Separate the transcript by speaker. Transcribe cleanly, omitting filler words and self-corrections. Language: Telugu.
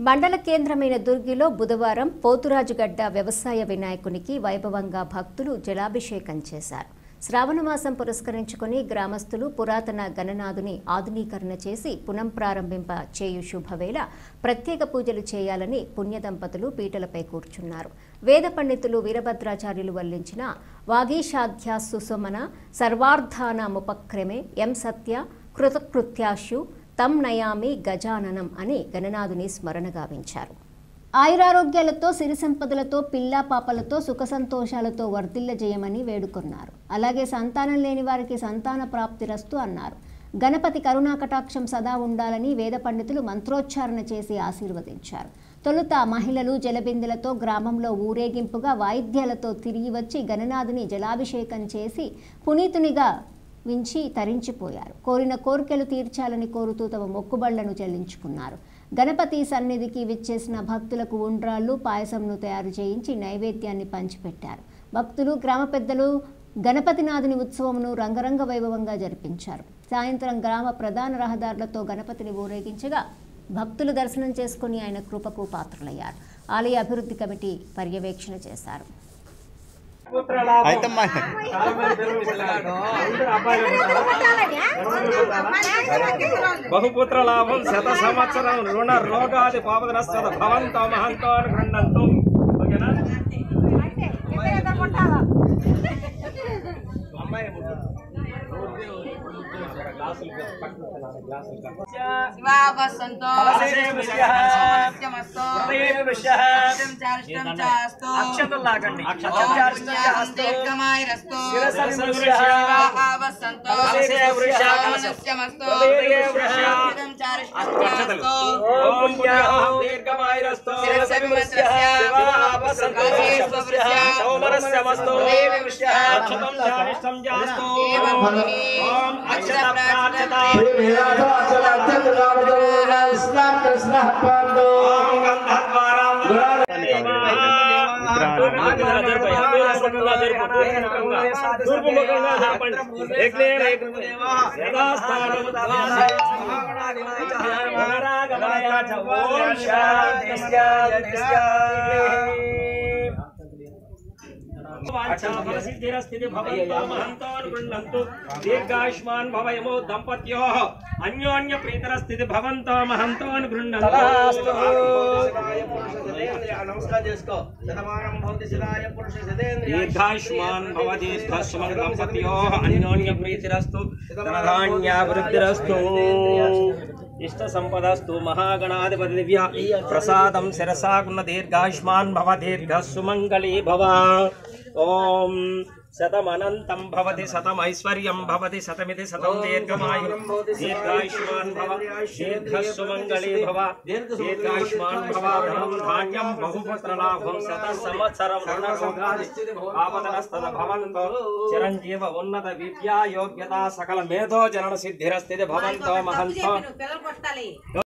Speaker 1: మండల కేంద్రమైన దుర్గిలో బుధవారం పోతురాజుగడ్డ వ్యవసాయ వినాయకునికి వైభవంగా భక్తులు జలాభిషేకం చేశారు. శ్రావణమాసం పురస్కరించుకుని గ్రామస్తులు పురాతన గణనాథుని ఆధునీకరణ చేసి పునఃప్రారంభింప చేయు శుభవేళ ప్రత్యేక పూజలు చేయాలని పుణ్యదంపతులు పీటలపై కూర్చున్నారు. వేద పండితులు వీరభద్రాచార్యులు వల్లించిన వాగీషాధ్య సుసుమన సర్వార్థానాముపక్రమే ఎం సత్య కృతకృత్యాశు తం నయామి గజాననం అని గణనాథుని స్మరణ గావించారు. ఆయురారోగ్యాలతో సిరి సంపదలతో పిల్లా పాపలతో సుఖ సంతోషాలతో వర్ధిల్లజేయమని వేడుకున్నారు. అలాగే సంతానం లేని వారికి సంతాన ప్రాప్తిరస్తు అన్నారు. గణపతి కరుణా కటాక్షం సదా ఉండాలని వేద పండితులు మంత్రోచ్చారణ చేసి ఆశీర్వదించారు. తొలుత మహిళలు జలబిందెలతో గ్రామంలో ఊరేగింపుగా వాయిద్యాలతో తిరిగి వచ్చి గణనాథుని జలాభిషేకం చేసి పునీతునిగా వించి తరించిపోయారు. కోరిన కోరికలు తీర్చాలని కోరుతూ తమ మొక్కుబళ్లను చెల్లించుకున్నారు. గణపతి సన్నిధికి విచ్చేసిన భక్తులకు ఉండ్రాళ్లు పాయసంను తయారు చేయించి నైవేద్యాన్ని పంచిపెట్టారు. భక్తులు గ్రామ పెద్దలు గణపతినాథుని ఉత్సవంను రంగరంగ వైభవంగా జరిపించారు. సాయంత్రం గ్రామ ప్రధాన రహదారులతో గణపతిని ఊరేగించగా భక్తులు దర్శనం చేసుకుని ఆయన కృపకు పాత్రులయ్యారు. ఆలయ అభివృద్ధి కమిటీ పర్యవేక్షణ చేశారు.
Speaker 2: బహుపుత్ర లాభం శత సంవత్సరం రుణ రోగాది పాపదనస్తద భవంతో మహంతో గృహంతు. ఓకేనా? దీర్ఘాయుష్మాన్ భవయమో దంపత్యో అన్యోన్య ప్రీతర స్థితి భవంతో మహంతో గృహంతు. దీర్ఘాయుష్మాన్ భవ దీర్ఘస్మన్ దంపత్యో అన్యోన్య ప్రీతిరస్తు ధనధాన్యాభివృద్ధిరస్తు ఇష్ట సంపదస్తు మహాగణాధిపతి దివ్య ప్రసాదం శిరసాగుణ దీర్ఘాయుష్మాన్ భవ దీర్ఘ సుమంగళీ భవ. ఓం శతమనంతం భవతి శతమైశ్వర్యం భవతి శతమితి శతం దీర్ఘమాయు దీర్ఘాయుష్మాన్ భవ దీర్ఘ సుమంగళీ భవ దీర్ఘాయుష్మాన్ భవ ధనం ధాన్యం బహుపుత్ర లాభం శత సంవత్సరం ఆపదనస్తద భవంతో చిరంజీవ ఉన్నత విద్యా యోగ్యత సకల మేధో జనన సిద్ధిరస్థితి భవంతో మహంతో.